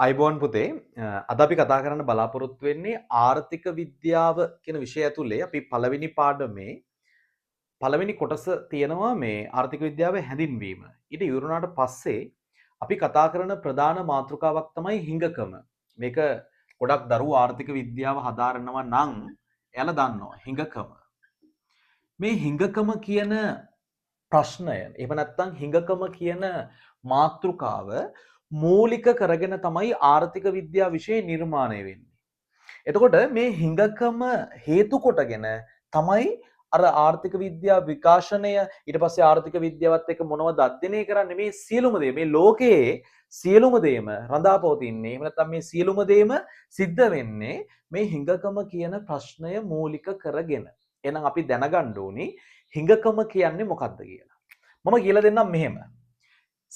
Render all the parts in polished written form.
අයිබෝන් පුතේ අද අපි කතා කරන්න බලාපොරොත්තු වෙන්නේ ආර්ථික විද්‍යාව කියන විෂය ඇතුලේ අපි පළවෙනි පාඩමේ පළවෙනි කොටස තියෙනවා මේ ආර්ථික විද්‍යාවේ හැඳින්වීම. ඊට ඉවරුණාට පස්සේ අපි කතා කරන ප්‍රධාන මාතෘකාවක් තමයි හිඟකම. මේක ගොඩක් දරුවෝ ආර්ථික විද්‍යාව හදාරනවා නම් එයාලා දන්නවා හිඟකම. මේ හිඟකම කියන ප්‍රශ්නය එහෙම නැත්නම් හිඟකම කියන මාතෘකාව මූලික කරගෙන තමයි ආර්ථික විද්‍යාව විෂය නිර්මාණය වෙන්නේ. එතකොට මේ හිඟකම හේතු කොටගෙන තමයි අර ආර්ථික විද්‍යාව විකාශනය ඊට පස්සේ ආර්ථික විද්‍යාවත් එක්ක මොනවද අධ්‍යයනය කරන්නේ මේ සියලුම දේ මේ ලෝකයේ සියලුම දේම රඳාපවතින්නේ එහෙම නැත්නම් මේ සියලුම දේම සිද්ධ වෙන්නේ මේ හිඟකම කියන ප්‍රශ්නය මූලික කරගෙන. එහෙනම් අපි දැනගන්න ඕනේ හිඟකම කියන්නේ මොකක්ද කියලා. මම කියලා දෙන්නම් මෙහෙම.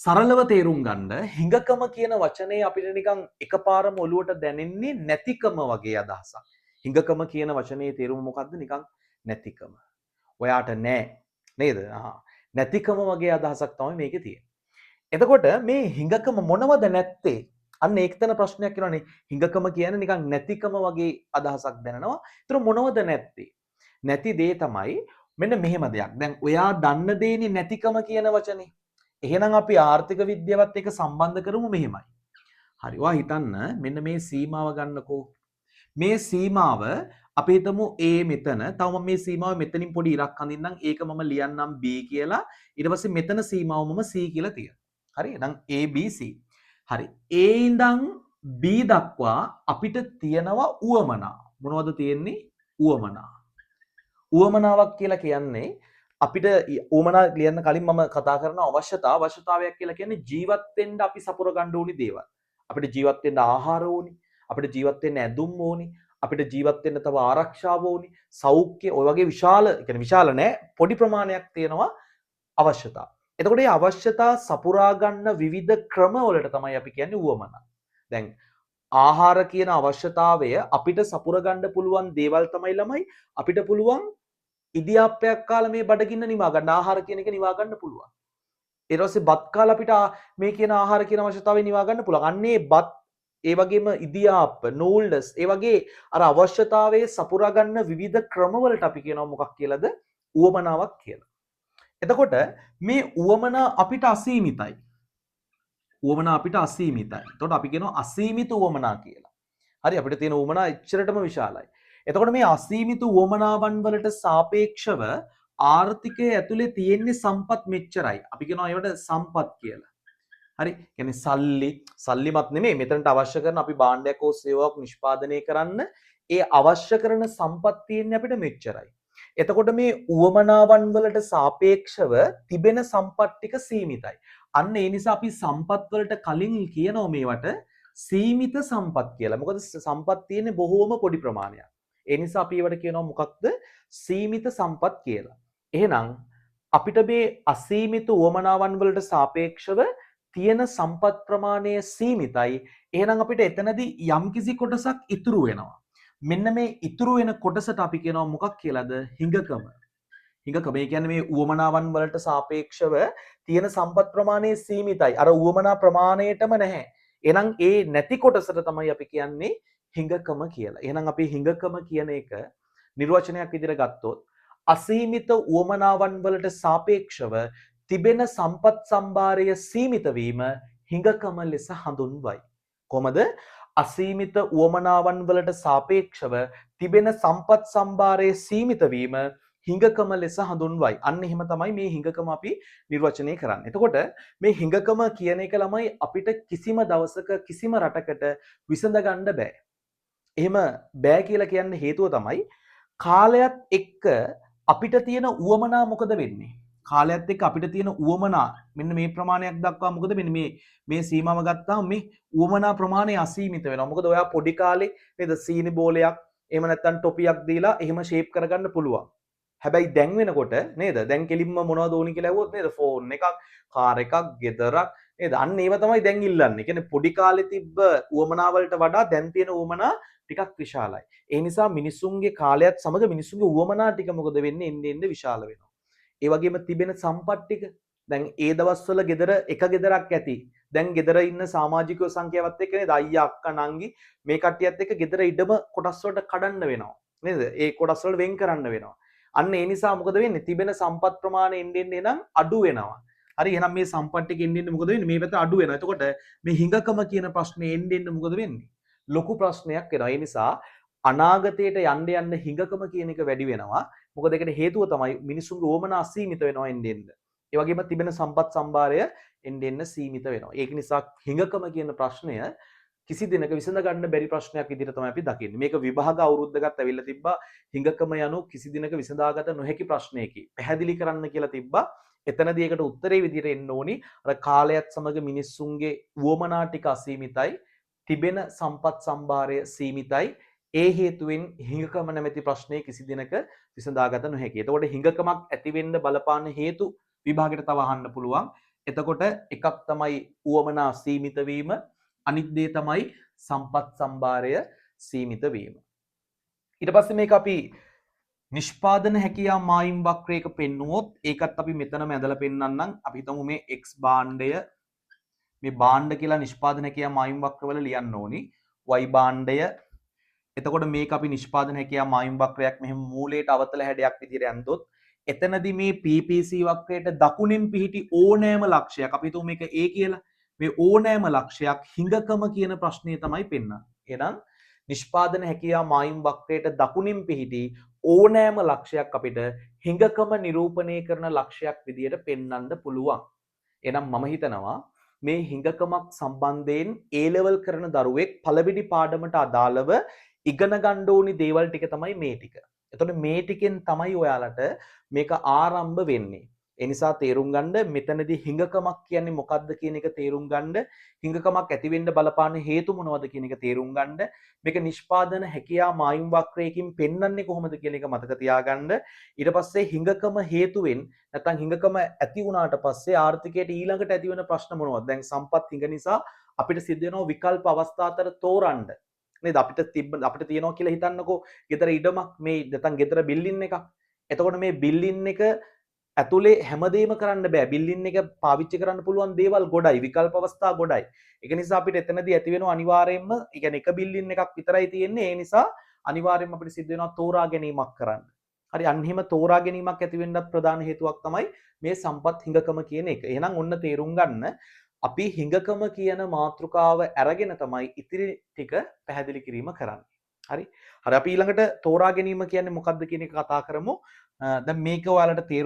සරලව තේරුම් ගන්න හිඟකම කියන වචනේ අපිට නිකන් එකපාරම ඔලුවට දැනෙන්නේ නැතිකම වගේ අදහසක්. හිඟකම කියන වචනේ තේරුම මොකක්ද? නිකන් නැතිකම. ඔයාට නෑ නේද? නැතිකම වගේ අදහසක් තමයි මේකේ තියෙන්නේ. එතකොට මේ හිඟකම මොනවද නැත්තේ? අන්න ඒකතන ප්‍රශ්නයක් එනවනේ. හිඟකම කියන්නේ නිකන් නැතිකම වගේ අදහසක් දැනනවා. ඒතර මොනවද නැත්තේ? නැති දේ තමයි මෙන්න මෙහෙම දෙයක්. දැන් ඔයා දන්න දේනේ නැතිකම කියන වචනේ. එහෙනම් අපි ආර්ථික විද්‍යාවත් එක්ක සම්බන්ධ කරමු මෙහෙමයි. හරි. ඔයා හිතන්න මෙන්න මේ සීමාව ගන්නකෝ. මේ සීමාව අපි හිතමු A මෙතන. තව මම මේ සීමාව මෙතනින් පොඩි ඉරක් අඳින්නම්. ඒක මම ලියන්නම් B කියලා. ඊට පස්සේ මෙතන සීමාව මම C කියලා තියනවා. හරි. එහෙනම් A B C. හරි. A ඉඳන් B දක්වා අපිට තියෙනවා උවමනා. මොනවද තියෙන්නේ? උවමනා. උවමනාවක් කියලා කියන්නේ අපිට උවමනා ලියන්න කලින් මම කතා කරන අවශ්‍යතාවයක් කියලා කියන්නේ ජීවත් වෙන්න අපි සපුර ගන්න ඕනි දේවල්. අපිට ජීවත් වෙන්න ආහාර ඕනි, අපිට ජීවත් වෙන්න ඇඳුම් ඕනි, අපිට ජීවත් වෙන්න තව ආරක්ෂාව ඕනි, සෞඛ්‍ය ඔය වගේ විශාල, කියන්නේ විශාල නෑ පොඩි ප්‍රමාණයක් තියෙනවා අවශ්‍යතා. එතකොට මේ අවශ්‍යතා සපුරා ගන්න විවිධ ක්‍රම වලට තමයි අපි කියන්නේ උවමනා. දැන් ආහාර කියන අවශ්‍යතාවය අපිට සපුර ගන්න පුළුවන් දේවල් තමයි ළමයි අපිට පුළුවන් ඉදියාප්පයක් කාලා මේ බඩගින්න නිවා ගන්න ආහාර කියන එක නිවා ගන්න පුළුවන්. ඊට පස්සේ බත් කාලා අපිට මේ කියන ආහාර කියන අවශ්‍යතාවය නිවා ගන්න පුළුවන්. අන්නේ බත් ඒ වගේම ඉදියාප්ප, නූඩ්ල්ස් ඒ වගේ අර අවශ්‍යතාවයේ සපුරා ගන්න විවිධ ක්‍රමවලට අපි කියනවා මොකක් කියලාද? උවමනාවක් කියලා. එතකොට මේ උවමනා අපිට අසීමිතයි. උවමනා අපිට අසීමිතයි. එතකොට අපි කියනවා අසීමිත උවමනා කියලා. හරි අපිට තියෙන උවමනා එච්චරටම විශාලයි. එතකොට මේ අසීමිත උවමනාවන් වලට සාපේක්ෂව ආර්ථිකය ඇතුලේ තියෙන්නේ සම්පත් මෙච්චරයි. අපි කියනවා ඒවට සම්පත් කියලා. හරි. කියන්නේ සල්ලිමත් නෙමෙයි. මෙතනට අවශ්‍ය කරන අපි භාණ්ඩයක් හෝ සේවාවක් නිෂ්පාදනය කරන්න ඒ අවශ්‍ය කරන සම්පත් තියෙන්නේ අපිට මෙච්චරයි. එතකොට මේ උවමනාවන් වලට සාපේක්ෂව තිබෙන සම්පත් ටික සීමිතයි. අන්න ඒ නිසා අපි සම්පත් වලට කලින් කියනවා මේවට සීමිත සම්පත් කියලා. මොකද සම්පත් තියෙන්නේ බොහෝම පොඩි ප්‍රමාණයක්. ඒ නිසා අපි ඒවට කියනවා මොකක්ද? සීමිත සම්පත් කියලා. එහෙනම් අපිට මේ අසීමිත උවමනාවන් වලට සාපේක්ෂව තියෙන සම්පත් ප්‍රමාණය සීමිතයි. එහෙනම් අපිට එතනදී යම්කිසි කොටසක් ඉතුරු වෙනවා. මෙන්න මේ ඉතුරු වෙන කොටසට අපි කියනවා මොකක් කියලාද? හිඟකම. හිඟකම ඒ කියන්නේ මේ උවමනාවන් වලට සාපේක්ෂව තියෙන සම්පත් ප්‍රමාණය සීමිතයි. අර උවමනා ප්‍රමාණයටම නැහැ. එහෙනම් ඒ නැති කොටසට තමයි අපි කියන්නේ හිඟකම කියලා. එහෙනම් අපි හිඟකම කියන එක නිර්වචනයක් විදිහට ගත්තොත් අසීමිත උවමනාවන් වලට සාපේක්ෂව තිබෙන සම්පත් සම්භාරය සීමිත වීම හිඟකම ලෙස හඳුන්වයි. කොහොමද? අසීමිත උවමනාවන් වලට සාපේක්ෂව තිබෙන සම්පත් සම්භාරය සීමිත වීම හිඟකම ලෙස හඳුන්වයි. අන්න එහෙම තමයි මේ හිඟකම අපි නිර්වචනය කරන්නේ. එතකොට මේ හිඟකම කියන එක ළමයි අපිට කිසිම දවසක කිසිම රටකට විසඳ ගන්න බෑ. එහෙම බෑ කියලා කියන්න හේතුව තමයි කාලයත් එක්ක අපිට තියෙන උවමනා මොකද වෙන්නේ? කාලයත් එක්ක අපිට තියෙන උවමනා මෙන්න මේ ප්‍රමාණයක් දක්වා මොකද වෙන්නේ? මේ සීමාව ගත්තාම මේ උවමනා ප්‍රමාණය අසීමිත වෙනවා. මොකද ඔයා පොඩි කාලේ නේද සීනි බෝලයක් එහෙම නැත්නම් ටොපියක් දීලා එහෙම ෂේප් කරගන්න පුළුවන්. හැබැයි දැන් වෙනකොට නේද? දැන් කෙලින්ම මොනවද ඕනි කියලා ඇහුවොත් නේද? ෆෝන් එකක්, කාර් එකක්, ගෙදරක් නේද? අන්න ඒව තමයි දැන් ඉල්ලන්නේ. කියන්නේ පොඩි කාලේ තිබ්බ උවමනා වලට වඩා දැන් තියෙන උවමනා ටිකක් විශාලයි. ඒ නිසා මිනිසුන්ගේ කාලයත් සමග මිනිසුන්ගේ උවමනා ටික මොකද වෙන්නේ? එන්න විශාල වෙනවා. ඒ වගේම තිබෙන සම්පත් ටික දැන් ඒ දවස්වල ගෙදර එක ගෙදරක් ඇති. දැන් ගෙදර ඉන්න සමාජිකයෝ සංඛ්‍යාවත් එක්ක නේද අයියා අක්කා නංගි මේ කට්ටියත් එක්ක ගෙදර ඉඩම කොටස් වලට කඩන්න වෙනවා. නේද? ඒ කොටස් වල වෙන් කරන්න වෙනවා. අන්න ඒ නිසා මොකද වෙන්නේ? තිබෙන සම්පත් ප්‍රමාණය එන්න එනම් අඩු වෙනවා. හරි එහෙනම් මේ සම්පත් ටික එන්න මොකද වෙන්නේ? මේ පැත්ත අඩු වෙනවා. එතකොට මේ හිඟකම කියන ප්‍රශ්නේ එන්න මොකද වෙන්නේ? ලොකු ප්‍රශ්නයක් වෙනවා. ඒ නිසා අනාගතයට යන්න යන්න හිඟකම කියන එක වැඩි වෙනවා. මොකද ඒකට හේතුව තමයි මිනිසුන්ගේ ඕමන අසීමිත වෙනවා එන්න එන්න. ඒ වගේම තිබෙන සම්පත් සම්භාරය එන්න එන්න සීමිත වෙනවා. ඒක නිසා හිඟකම කියන ප්‍රශ්නය කිසි දිනක විසඳ ගන්න බැරි ප්‍රශ්නයක් විදිහට තමයි අපි දකින්නේ. මේක විභාග අවුරුද්දකට ඇවිල්ලා තිබ්බා හිඟකම යනු කිසි දිනක විසඳාගත නොහැකි ප්‍රශ්නයකි. පැහැදිලි කරන්න කියලා තිබ්බා. එතනදී ඒකට උත්තරේ විදිහට එන්න ඕනි. අර කාලයත් සමග මිනිස්සුන්ගේ වුවමනා ටික අසීමිතයි. තිබෙන සම්පත් සම්භාරය සීමිතයි. ඒ හේතුවෙන් හිඟකම නැමැති ප්‍රශ්නේ කිසි දිනක විසඳාගත නොහැකි. එතකොට හිඟකමක් ඇති වෙන්න බලපාන හේතු විභාගයට තව අහන්න පුළුවන්. එතකොට එකක් තමයි උවමනා සීමිත වීම, අනිත් දේ තමයි සම්පත් සම්භාරය සීමිත වීම. ඊට පස්සේ මේක අපි නිෂ්පාදන හැකියා මායිම් වක්‍රයක පෙන්නුවොත් ඒකත් අපි මෙතනම ඇදලා පෙන්නන්නම්. අපි හිතමු මේ x භාණ්ඩය මේ භාණ්ඩ කියලා නිෂ්පාදන හැකියා මායිම් වක්‍රවල ලියන්න ඕනි. y භාණ්ඩය එතකොට මේක අපි නිෂ්පාදන හැකියා මායිම් වක්‍රයක් මෙහෙම මූලයට අවතල හැඩයක් විදිහට ඇන්දොත් එතනදී මේ PPC වක්‍රයට දකුණින් පිහිටි ඕනෑම ලක්ෂයක් අපි හිතමු මේක A කියලා. මේ ඕනෑම ලක්ෂයක් හිඟකම කියන ප්‍රශ්නේ තමයි පෙන්නන්නේ. එහෙනම් නිෂ්පාදන හැකියා මායිම් වක්‍රයට දකුණින් පිහිටි ඕනෑම ලක්ෂයක් අපිට හිඟකම නිරූපණය කරන ලක්ෂයක් විදිහට පෙන්වන්න පුළුවන්. එහෙනම් මම හිතනවා මේ හිඟකමක් සම්බන්ධයෙන් A level කරන දරුවෙක් පළවෙනි පාඩමට අදාළව ඉගෙන ගන්න ඕනි දේවල් ටික තමයි මේ ටික. එතකොට මේ ටිකෙන් තමයි ඔයාලට මේක ආරම්භ වෙන්නේ. ඒ නිසා තේරුම් ගන්න මෙතනදී හිඟකමක් කියන්නේ මොකක්ද කියන එක තේරුම් ගන්න, හිඟකමක් ඇති වෙන්න බලපාන හේතු මොනවද කියන එක තේරුම් ගන්න, මේක නිෂ්පාදන හැකියා මායිම් වක්‍රයකින් පෙන්වන්නේ කොහොමද කියන එක මතක තියාගන්න. ඊට පස්සේ හිඟකම හේතුවෙන් නැත්නම් හිඟකම ඇති වුණාට පස්සේ ආර්ථිකයට ඊළඟට ඇති වෙන ප්‍රශ්න මොනවද? දැන් සම්පත් හිඟ නිසා අපිට සිද්ධ වෙනවා විකල්ප අවස්ථා අතර තෝරන්න. නේද? අපිට තියෙනවා කියලා හිතන්නකෝ ගෙදර ඉඩමක් මේ නැත්නම් ගෙදර බිල්ඩින් එකක්. එතකොට මේ බිල්ඩින් එක ඇතුලේ හැමදේම කරන්න බෑ. බිල්ඩින් එක පාවිච්චි කරන්න පුළුවන් දේවල් ගොඩයි, විකල්ප අවස්ථා ගොඩයි. ඒක නිසා අපිට එතනදී ඇති වෙනවා අනිවාර්යයෙන්ම, ඒ කියන්නේ එක බිල්ඩින් එකක් විතරයි තියෙන්නේ. ඒ නිසා අනිවාර්යයෙන්ම අපිට සිද්ධ වෙනවා තෝරා ගැනීමක් කරන්න. හරි අන්න එහෙම තෝරා ගැනීමක් ඇති වෙන්නත් ප්‍රධාන හේතුවක් තමයි මේ සම්පත් හිඟකම කියන එක. එහෙනම් ඔන්න තේරුම් ගන්න අපි හිඟකම කියන මාතෘකාව අරගෙන තමයි ඉතිරි ටික පැහැදිලි කිරීම කරන්නේ. හරි. හරි අපි ඊළඟට තෝරා ගැනීම කියන්නේ මොකක්ද කියන එක කතා කරමු. දැන් මේක ඔයාලට